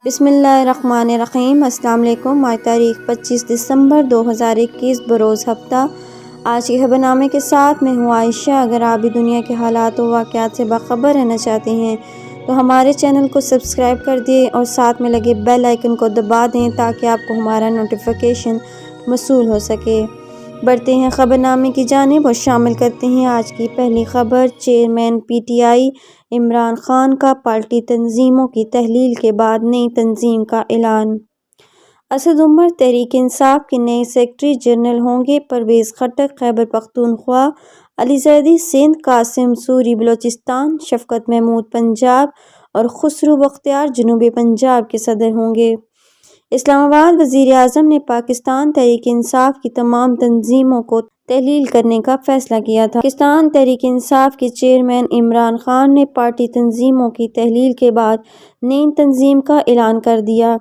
بسم اللہ الرحمن الرحیم۔ السلام علیکم۔ آج تاریخ 25 دسمبر 2021 بروز ہفتہ۔ آج کے خبر نامے کے ساتھ میں ہوں عائشہ۔ اگر آپ بھی دنیا کے حالات و واقعات سے باخبر رہنا چاہتے ہیں تو ہمارے چینل کو سبسکرائب کر دیں اور ساتھ میں لگے بیل آئیکن کو دبا دیں تاکہ آپ کو ہمارا نوٹیفیکیشن موصول ہو سکے۔ بڑھتے ہیں خبر نامے کی جانب اور شامل کرتے ہیں آج کی پہلی خبر۔ Chairman P T I Imran Khan کا پارٹی تنظیموں کی تحلیل کے بعد نئی تنظیم کا اعلان۔ اسد عمر تحریک انصاف کے نئے سیکرٹری جنرل ہوں گے۔ پرویز خٹک خیبر پختونخوا، علی زیدی سندھ، قاسم سوری بلوچستان، شفقت محمود پنجاب اور خسرو بختیار جنوبی پنجاب کے صدر ہوں گے۔ اسلام آباد۔ وزیر اعظم نے پاکستان تحریک انصاف کی تمام تنظیموں کو تحلیل کرنے کا فیصلہ کیا تھا۔ پاکستان تحریک انصاف کے چیئرمین عمران خان نے پارٹی تنظیموں کی تحلیل کے بعد نئی تنظیم کا اعلان کر دیا۔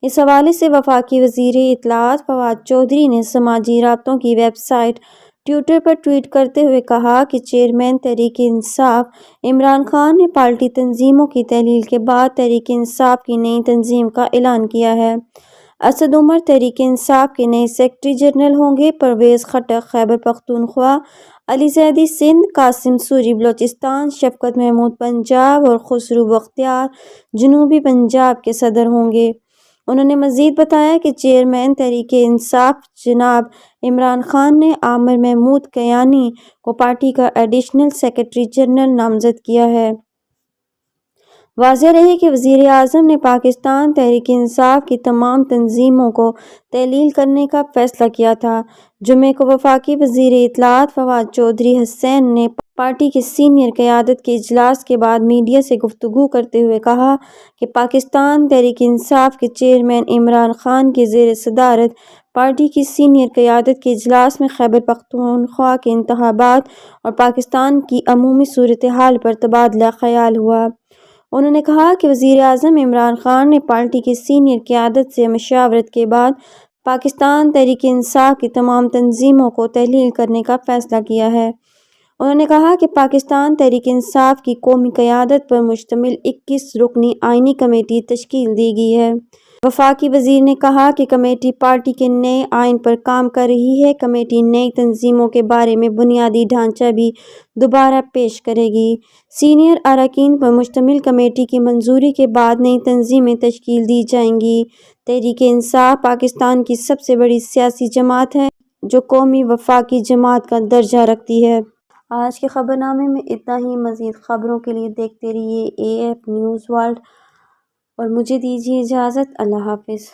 اس حوالے سے وفاقی وزیر اطلاعات فواد چودھری نے سماجی رابطوں کی ویب سائٹ ٹویٹر پر ٹویٹ کرتے ہوئے کہا کہ چیئرمین تحریک انصاف عمران خان نے پارٹی تنظیموں کی تحلیل کے بعد تحریک انصاف کی نئی تنظیم کا اعلان کیا ہے۔ اسد عمر تحریک انصاف کے نئے سیکرٹری جنرل ہوں گے۔ پرویز خٹک خیبر پختونخوا، علی زیدی سندھ، قاسم سوری بلوچستان، شفقت محمود پنجاب اور خسرو بختیار جنوبی پنجاب کے صدر ہوں گے۔ انہوں نے مزید بتایا کہ چیئرمین تحریک انصاف جناب عمران خان نے عامر محمود کیانی کو پارٹی کا ایڈیشنل سیکرٹری جنرل نامزد کیا ہے۔ واضح رہے کہ وزیر اعظم نے پاکستان تحریک انصاف کی تمام تنظیموں کو تحلیل کرنے کا فیصلہ کیا تھا۔ جمعے کو وفاقی وزیر اطلاعات فواد چودھری حسین نے پارٹی کی سینئر قیادت کے اجلاس کے بعد میڈیا سے گفتگو کرتے ہوئے کہا کہ پاکستان تحریک انصاف کے چیئرمین عمران خان کی زیر صدارت پارٹی کی سینئر قیادت کے اجلاس میں خیبر پختونخوا کے انتخابات اور پاکستان کی عمومی صورتحال پر تبادلہ خیال ہوا۔ انہوں نے کہا کہ وزیر اعظم عمران خان نے پارٹی کی سینئر قیادت سے مشاورت کے بعد پاکستان تحریک انصاف کی تمام تنظیموں کو تحلیل کرنے کا فیصلہ کیا ہے۔ انہوں نے کہا کہ پاکستان تحریک انصاف کی قومی قیادت پر مشتمل 21 رکنی آئینی کمیٹی تشکیل دی گئی ہے۔ وفاقی وزیر نے کہا کہ کمیٹی پارٹی کے نئے آئین پر کام کر رہی ہے۔ کمیٹی نئی تنظیموں کے بارے میں بنیادی ڈھانچہ بھی دوبارہ پیش کرے گی۔ سینئر اراکین پر مشتمل کمیٹی کی منظوری کے بعد نئی تنظیمیں تشکیل دی جائیں گی۔ تحریک انصاف پاکستان کی سب سے بڑی سیاسی جماعت ہے جو قومی وفاقی جماعت کا درجہ رکھتی ہے۔ آج کے خبر نامے میں اتنا ہی۔ مزید خبروں کے لیے دیکھتے رہیے AF نیوز ورلڈ اور مجھے دیجیے اجازت۔ اللہ حافظ۔